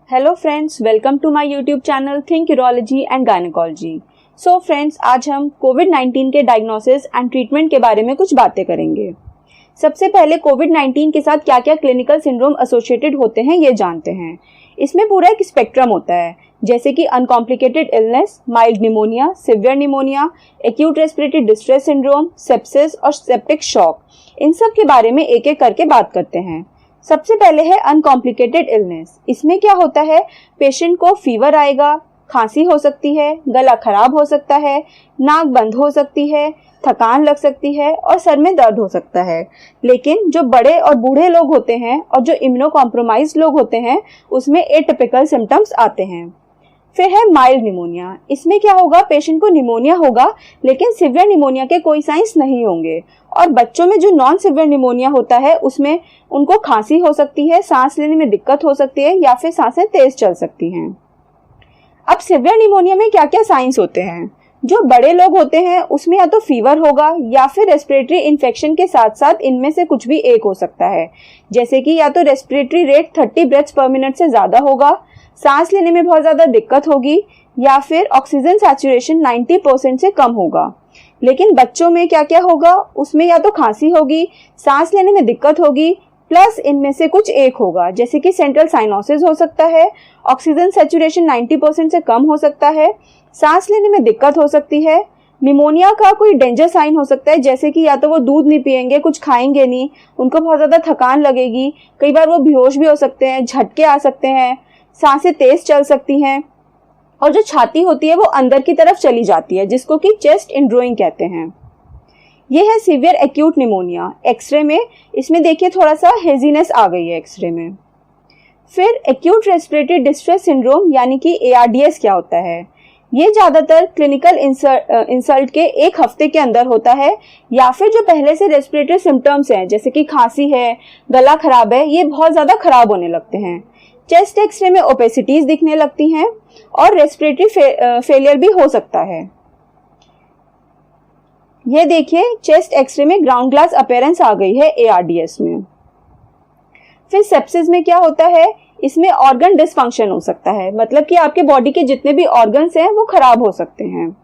Hello friends, welcome to my YouTube channel think urology and gynaecology. So friends, आज हम कोविड-19 के diagnosis and treatment के बारे में कुछ बातें करेंगे। सबसे पहले कोविड-19 के साथ क्या क्या क्लिनिकल सिंड्रोम एसोसिएटेड होते हैं ये जानते हैं। इसमें पूरा एक स्पेक्ट्रम होता है, जैसे कि uncomplicated illness, mild pneumonia, severe pneumonia, acute respiratory distress syndrome, sepsis और सेप्टिक शॉक। इन सब के बारे में एक एक करके बात करते हैं। सबसे पहले है अनकॉम्प्लिकेटेड इलनेस। इसमें क्या होता है, पेशेंट को फीवर आएगा, खांसी हो सकती है, गला खराब हो सकता है, नाक बंद हो सकती है, थकान लग सकती है और सर में दर्द हो सकता है। लेकिन जो बड़े और बूढ़े लोग होते हैं और जो इम्यूनो कॉम्प्रोमाइज्ड लोग होते हैं उसमें एटिपिकल सिम्टम्स आते हैं। फिर है माइल्ड निमोनिया। इसमें क्या होगा, पेशेंट को निमोनिया होगा लेकिन सिवियर निमोनिया के कोई साइंस नहीं होंगे। और बच्चों में जो नॉन सिवियर निमोनिया होता है उसमें उनको खांसी हो सकती है, सांस लेने में दिक्कत हो सकती है या फिर सांसें तेज चल सकती हैं। अब सिवियर निमोनिया में क्या क्या साइंस होते हैं। जो बड़े लोग होते हैं उसमें या तो फीवर होगा या फिर रेस्पिरेटरी इन्फेक्शन के साथ साथ इनमें से कुछ भी एक हो सकता है, जैसे कि या तो रेस्पिरेटरी रेट 30 ब्रेथ्स पर मिनट से ज्यादा होगा, सांस लेने में बहुत ज्यादा दिक्कत होगी या फिर ऑक्सीजन सैचुरेशन 90% से कम होगा। लेकिन बच्चों में क्या क्या होगा, उसमें या तो खांसी होगी, सांस लेने में दिक्कत होगी, प्लस इनमें से कुछ एक होगा, जैसे कि सेंट्रल साइनोसिस हो सकता है, ऑक्सीजन सैचुरेशन 90% से कम हो सकता है, सांस लेने में दिक्कत हो सकती है। निमोनिया का कोई डेंजर साइन हो सकता है, जैसे कि या तो वो दूध नहीं पिएंगे, कुछ खाएंगे नहीं, उनको बहुत ज्यादा थकान लगेगी, कई बार वो बेहोश भी हो सकते हैं, झटके आ सकते हैं, सांसें तेज चल सकती हैं और जो छाती होती है वो अंदर की तरफ चली जाती है, जिसको कि चेस्ट इनड्रोइंग कहते हैं। ये है सीवियर एक्यूट निमोनिया। एक्सरे में इसमें देखिए थोड़ा सा हेजीनेस आ गई है एक्सरे में। फिर एक्यूट रेस्पिरेटरी डिस्ट्रेस सिंड्रोम यानी कि ARDS क्या होता है। ये ज्यादातर क्लिनिकल इंसल्ट के एक हफ्ते के अंदर होता है या फिर जो पहले से रेस्पिरेटरी सिम्टम्स हैं, जैसे कि खांसी है, गला खराब है, ये बहुत ज्यादा खराब होने लगते हैं। चेस्ट एक्सरे में ओपेसिटीज दिखने लगती हैं और रेस्पिरेटरी फेलियर भी हो सकता है। ये देखिए चेस्ट एक्सरे में ग्राउंड ग्लास अपीयरेंस आ गई है ARDS में। फिर सेप्सिस में क्या होता है, इसमें ऑर्गन डिसफंक्शन हो सकता है, मतलब कि आपके बॉडी के जितने भी ऑर्गन्स हैं वो खराब हो सकते हैं।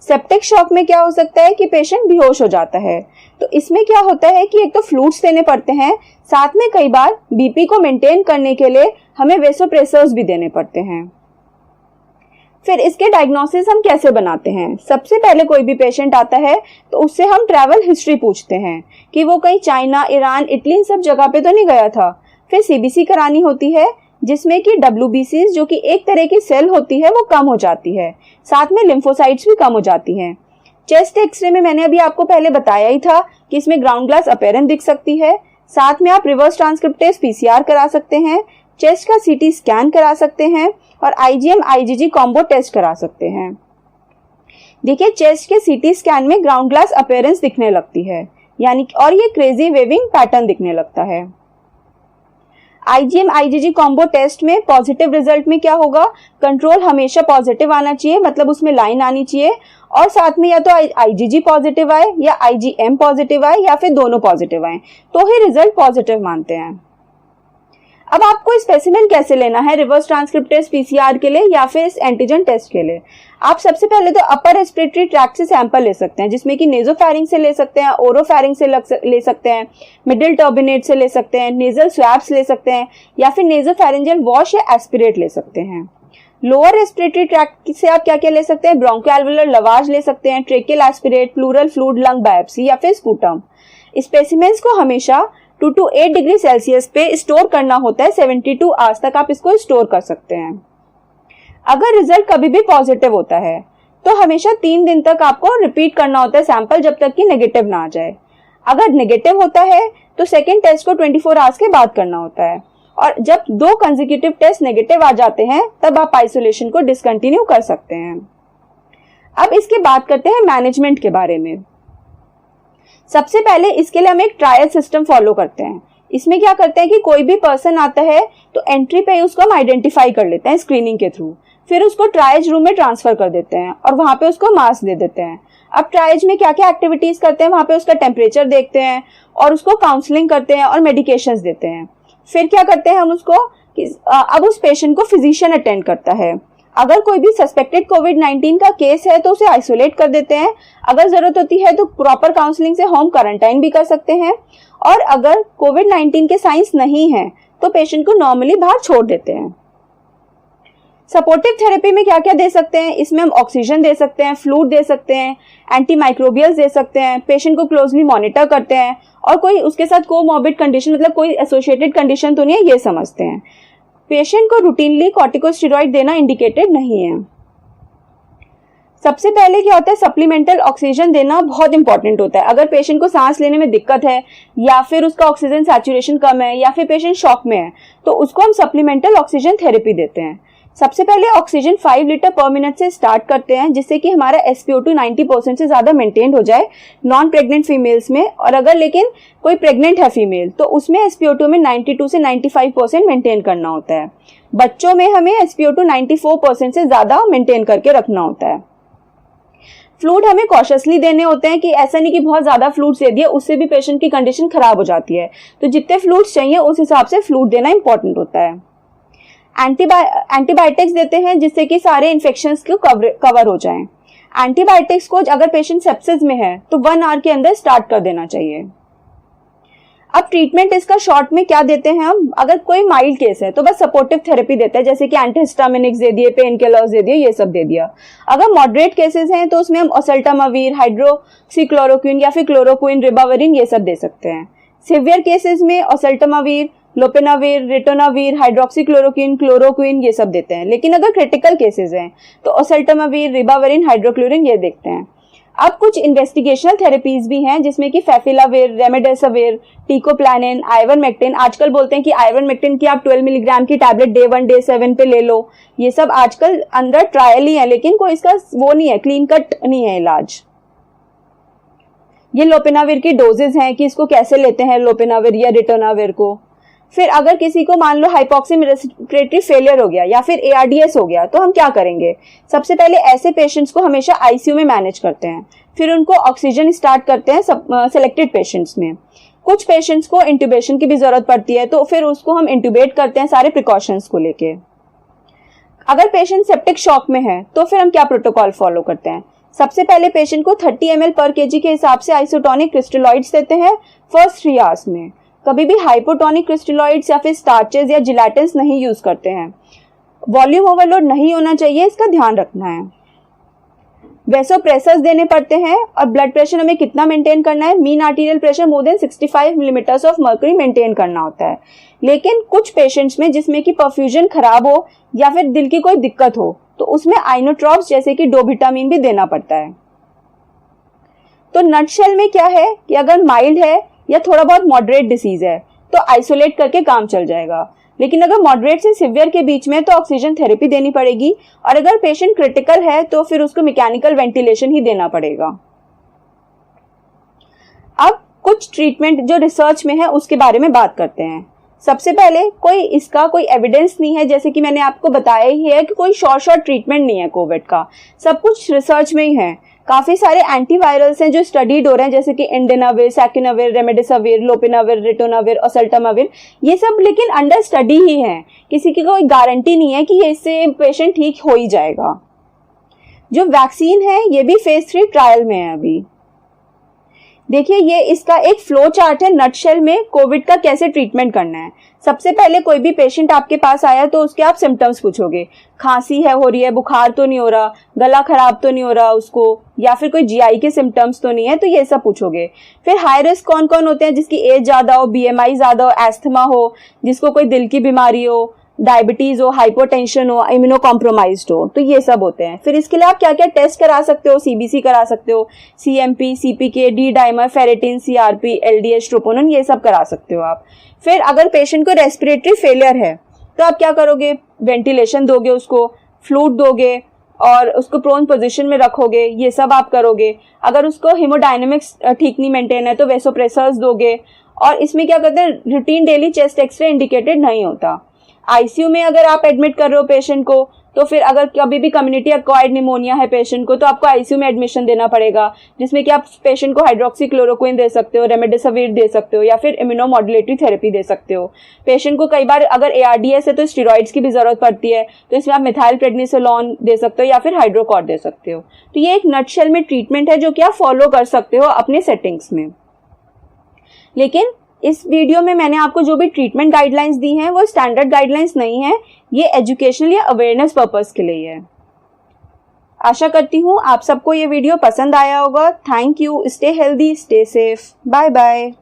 सेप्टिक शॉक में क्या हो सकता है कि पेशेंट बेहोश हो जाता है। तो इसमें क्या होता है कि एक तो फ्लूइड्स देने पड़ते हैं, साथ में कई बार BP को मेंटेन करने के लिए हमें वेसोप्रेसर्स भी देने पड़ते हैं। फिर इसके डायग्नोसिस हम कैसे बनाते हैं। सबसे पहले कोई भी पेशेंट आता है तो उससे हम ट्रैवल हिस्ट्री पूछते हैं कि वो कहीं चाइना, ईरान, इटली इन सब जगह पे तो नहीं गया था। फिर CBC करानी होती है, जिसमें कि WBCs जो कि एक तरह की सेल होती है वो कम हो जाती है, साथ में लिम्फोसाइट्स भी कम हो जाती हैं। चेस्ट एक्सरे में मैंने अभी आपको पहले बताया ही था कि इसमें ग्राउंड ग्लास अपीयरेंस दिख सकती है, साथ में आप रिवर्स ट्रांसक्रिप्टेज PCR करा सकते हैं, चेस्ट का CT स्कैन करा सकते हैं और IgM IgG कॉम्बो टेस्ट करा सकते हैं। देखिए चेस्ट के CT स्कैन में ग्राउंड ग्लास अपीयरेंस दिखने लगती है, यानी और ये क्रेजी वेविंग पैटर्न दिखने लगता है। IgM IgG कॉम्बो टेस्ट में पॉजिटिव रिजल्ट में क्या होगा, कंट्रोल हमेशा पॉजिटिव आना चाहिए, मतलब उसमें लाइन आनी चाहिए और साथ में या तो IgG पॉजिटिव आए या IgM पॉजिटिव आए या फिर दोनों पॉजिटिव आए, तो ही रिजल्ट पॉजिटिव मानते हैं। अब आपको स्पेसिमेन कैसे लेना है रिवर्स ट्रांसक्रिप्टेज PCR के लिए या फिर इस एंटीजन टेस्ट के लिए। आप सबसे पहले तो अपर रेस्पिरेटरी ट्रैक्ट से सैंपल ले सकते हैं, जिसमें कि नेजोफेरिंग से ले सकते हैं, ओरोफेरिंग से ले सकते हैं, मिडिल टर्बिनेट से ले सकते हैं, नेजल स्वैब्स ले सकते हैं या फिर नेजोफेरिंजियल वॉश या एस्पिरेट ले सकते हैं। लोअर रेस्पिरेटरी ट्रैक्ट से आप क्या क्या ले सकते हैं, ब्रोंकोअल्वुलर लवाज ले सकते हैं, tracheal aspirate, pleural fluid lung biopsy या फिर स्पूटम। स्पेसिमेंस को हमेशा 2 to 8 डिग्री सेल्सियस पे स्टोर करना होता है, 72 आवर्स तक आप इसको स्टोर कर सकते हैं। अगर रिजल्ट कभी भी पॉजिटिव होता है तो हमेशा 3 दिन तक आपको रिपीट करना होता है सैंपल, जब तक कि नेगेटिव ना आ जाए। अगर नेगेटिव होता है तो सेकेंड टेस्ट को 24 आवर्स के बाद करना होता है और जब 2 कंसेक्यूटिव टेस्ट नेगेटिव आ जाते हैं तब आप आइसोलेशन को डिसकंटिन्यू कर सकते हैं। अब इसके बात करते हैं मैनेजमेंट के बारे में। सबसे पहले इसके लिए हम एक ट्रायल सिस्टम फॉलो करते हैं। इसमें क्या करते हैं कि कोई भी पर्सन आता है तो एंट्री पे उसको हम आइडेंटिफाई कर लेते हैं स्क्रीनिंग के थ्रू, फिर उसको ट्रायज रूम में ट्रांसफर कर देते हैं और वहां पे उसको मास्क दे देते हैं। अब ट्रायज में क्या क्या एक्टिविटीज करते हैं, वहां पे उसका टेम्परेचर देखते हैं और उसको काउंसलिंग करते हैं और मेडिकेशंस देते हैं। फिर क्या करते हैं, हम उसको कि अब उस पेशेंट को फिजिशियन अटेंड करता है। अगर कोई भी सस्पेक्टेड कोविड-19 का केस है तो उसे आइसोलेट कर देते हैं। अगर जरूरत होती है तो प्रॉपर काउंसलिंग से होम क्वारंटाइन भी कर सकते हैं। और अगर कोविड-19 के साइंस नहीं है तो पेशेंट को नॉर्मली बाहर छोड़ देते हैं। सपोर्टिव थेरेपी में क्या क्या दे सकते हैं? इसमें हम ऑक्सीजन दे सकते हैं, फ्लूइड दे सकते हैं, एंटीमाइक्रोबियल्स दे सकते हैं, पेशेंट को क्लोजली मॉनिटर करते हैं और कोई उसके साथ कोमॉर्बिड कंडीशन मतलब कोई एसोसिएटेड कंडीशन तो नहीं है ये समझते हैं। पेशेंट को रूटीनली कॉर्टिकोस्टेरॉइड देना इंडिकेटेड नहीं है। सबसे पहले क्या होता है, सप्लीमेंटल ऑक्सीजन देना बहुत इंपॉर्टेंट होता है। अगर पेशेंट को सांस लेने में दिक्कत है या फिर उसका ऑक्सीजन सैचुरेशन कम है या फिर पेशेंट शॉक में है तो उसको हम सप्लीमेंटल ऑक्सीजन थेरेपी देते हैं। सबसे पहले ऑक्सीजन 5 लीटर पर मिनट से स्टार्ट करते हैं जिससे कि हमारा SpO2 90% से ज्यादा मेंटेन हो जाए नॉन प्रेग्नेंट फीमेल्स में। और अगर लेकिन कोई प्रेग्नेंट है फीमेल तो उसमें SpO2 में 92 से 95% मेंटेन करना होता है। बच्चों में हमें SpO2 94% से ज्यादा मेंटेन करके रखना होता है। फ्लूइड हमें कॉशियसली देने होते हैं कि ऐसा नहीं कि बहुत ज्यादा फ्लूइड दे दिए उससे भी पेशेंट की कंडीशन खराब हो जाती है। तो जितने फ्लूइड्स चाहिए उस हिसाब से फ्लूइड देना इंपॉर्टेंट होता है। एंटीबायोटिक्स देते हैं जिससे कि सारे इन्फेक्शंस को कवर हो जाएं। एंटीबायोटिक्स को अगर पेशेंट सेप्सिस में है तो 1 आवर के अंदर स्टार्ट कर देना चाहिए। अब ट्रीटमेंट इसका शॉर्ट में क्या देते हैं हम? अगर कोई माइल्ड केस है तो बस सपोर्टिव थेरेपी देते हैं जैसे कि एंटीहिस्टामिनिक्स दे दिए, पेन किलर्स दे दिए, ये सब दे दिया। अगर मॉडरेट केसेस हैं तो उसमें हम ओसेल्टामावीर, हाइड्रोक्सीक्लोरोक्विन या फिर क्लोरोक्विन, रिबाविरिन ये सब दे सकते हैं। सिवियर केसेस में ओसेल्टामावीर, लोपेनाविर, रिटोनाविर, हाइड्रोक्सीक्लोरोक्विन, क्लोरोक्विन ये सब देते हैं। लेकिन अगर क्रिटिकल केसेस हैं तो ओसेल्टामावीर, रिबाविरिन, हाइड्रोक्लोरिन ये देखते हैं। अब कुछ इन्वेस्टिगेशनल थेरेपीज भी हैं जिसमें कि फेफिलाविर, रेमडेसिविर, टिकोप्लानिन, आइवरमेक्टिन। आजकल बोलते हैं कि आइवरमेक्टिन की आप 12 मिलीग्राम की टैबलेट डे 1 डे 7 पे ले लो। ये सब आजकल अंडर ट्रायल ही है लेकिन कोई इसका वो नहीं है, क्लीन कट नहीं है इलाज। ये लोपेनाविर की डोजेज हैं कि इसको कैसे लेते हैं लोपेनाविर या रिटोनाविर को। फिर अगर किसी को मान लो हाइपोक्सिक रेस्पिरेटरी फेलियर हो गया या फिर ARDS हो गया तो हम क्या करेंगे? सबसे पहले ऐसे पेशेंट्स को हमेशा ICU में मैनेज करते हैं, फिर उनको ऑक्सीजन स्टार्ट करते हैं सेलेक्टेड पेशेंट्स में। कुछ पेशेंट्स को इंट्यूबेशन की भी जरूरत पड़ती है तो फिर उसको हम इंट्यूबेट करते हैं सारे प्रिकॉशंस को लेके। अगर पेशेंट सेप्टिक शॉक में है तो फिर हम क्या प्रोटोकॉल फॉलो करते हैं? सबसे पहले पेशेंट को 30 ml पर kg के हिसाब से आइसोटोनिक क्रिस्टलॉइड्स देते हैं फर्स्ट 3 आवर्स में। कभी भी हाइपोटोनिक क्रिस्टलॉइड्स या फिर स्टार्चेस या जिलेटिन्स नहीं यूज करते हैं। वॉल्यूम ओवरलोड नहीं होना चाहिए, इसका ध्यान रखना है। वेसोप्रेसर्स देने पड़ते हैं और ब्लड प्रेशर हमें कितना मेंटेन करना है? Mean arterial pressure more than 65 millimetres of mercury maintain करना होता है। लेकिन कुछ पेशेंट्स में जिसमें कि परफ्यूजन खराब हो या फिर दिल की कोई दिक्कत हो तो उसमें आइनोट्रॉप्स जैसे कि डोबिटामिन भी देना पड़ता है। तो नटशेल में क्या है कि अगर माइल्ड है या थोड़ा बहुत मॉडरेट डिसीज है तो आइसोलेट करके काम चल जाएगा। लेकिन अगर मॉडरेट से सिवियर के बीच में तो ऑक्सीजन थेरेपी देनी पड़ेगी और अगर पेशेंट क्रिटिकल है तो फिर उसको मैकेनिकल वेंटिलेशन ही देना पड़ेगा। अब कुछ ट्रीटमेंट जो रिसर्च में है उसके बारे में बात करते हैं। सबसे पहले इसका कोई एविडेंस नहीं है, जैसे कि मैंने आपको बताया ही है कि कोई शॉर्ट ट्रीटमेंट नहीं है कोविड का, सब कुछ रिसर्च में ही है। काफी सारे एंटीवायरल्स हैं जो स्टडीड हो रहे हैं जैसे कि इंडेनाविर, सैकिनाविर, रेमडेसिविर, लोपेनाविर, रिटोनाविर, ओसेल्टामाविर, ये सब लेकिन अंडर स्टडी ही हैं। किसी की कोई गारंटी नहीं है कि ये इससे पेशेंट ठीक हो ही जाएगा। जो वैक्सीन है ये भी फेज 3 ट्रायल में है अभी। देखिए ये इसका एक फ्लो चार्ट है नटशेल में कोविड का कैसे ट्रीटमेंट करना है। सबसे पहले कोई भी पेशेंट आपके पास आया तो उसके आप सिम्टम्स पूछोगे, खांसी है हो रही है, बुखार तो नहीं हो रहा, गला खराब तो नहीं हो रहा उसको, या फिर कोई GI के सिम्टम्स तो नहीं है, तो ये सब पूछोगे। फिर हाई रिस्क कौन कौन होते हैं? जिसकी एज ज्यादा हो, BMI ज्यादा हो, एस्थमा हो, जिसको कोई दिल की बीमारी हो, डायबिटीज हो, हाइपोटेंशन हो, इम्यूनो कॉम्प्रोमाइज्ड हो, तो ये सब होते हैं। फिर इसके लिए आप क्या क्या टेस्ट करा सकते हो? CBC करा सकते हो, CMP, CPK, D dimer, ferritin, CRP, LDH, troponin, ये सब करा सकते हो आप। फिर अगर पेशेंट को रेस्पिरेटरी फेलियर है तो आप क्या करोगे? वेंटिलेशन दोगे, उसको फ्लूइड दोगे और उसको प्रोन पोजीशन में रखोगे, ये सब आप करोगे। अगर उसको हेमोडायनेमिक्स ठीक नहीं मेंटेन है तो वेसोप्रेसर्स दोगे। और इसमें क्या करते हैं, routine daily chest X ray indicated नहीं होता। ICU में अगर आप एडमिट कर रहे हो पेशेंट को तो फिर अगर कभी भी कम्युनिटी एक्वायर्ड निमोनिया है पेशेंट को, तो आपको आईसीयू में एडमिशन देना पड़ेगा, जिसमें कि आप पेशेंट को हाइड्रोक्सीक्लोरोक्विन दे सकते हो, रेमडेसिविर दे सकते हो, या फिर इम्यूनोमॉड्यूलेटरी थेरेपी दे सकते हो। पेशेंट को कई बार अगर ARDS है तो स्टेरॉइड्स की भी जरूरत पड़ती है, तो इसमें आप मिथाइल प्रेडनिसोलोन दे सकते हो या फिर हाइड्रोकॉर्ड दे सकते हो। तो ये एक नटशेल में ट्रीटमेंट है जो कि आप फॉलो कर सकते हो अपने सेटिंग्स में। लेकिन इस वीडियो में मैंने आपको जो भी ट्रीटमेंट गाइडलाइंस दी हैं वो स्टैंडर्ड गाइडलाइंस नहीं है, ये एजुकेशनल या अवेयरनेस पर्पस के लिए है। आशा करती हूँ आप सबको ये वीडियो पसंद आया होगा। Thank you. Stay healthy, stay safe. Bye bye.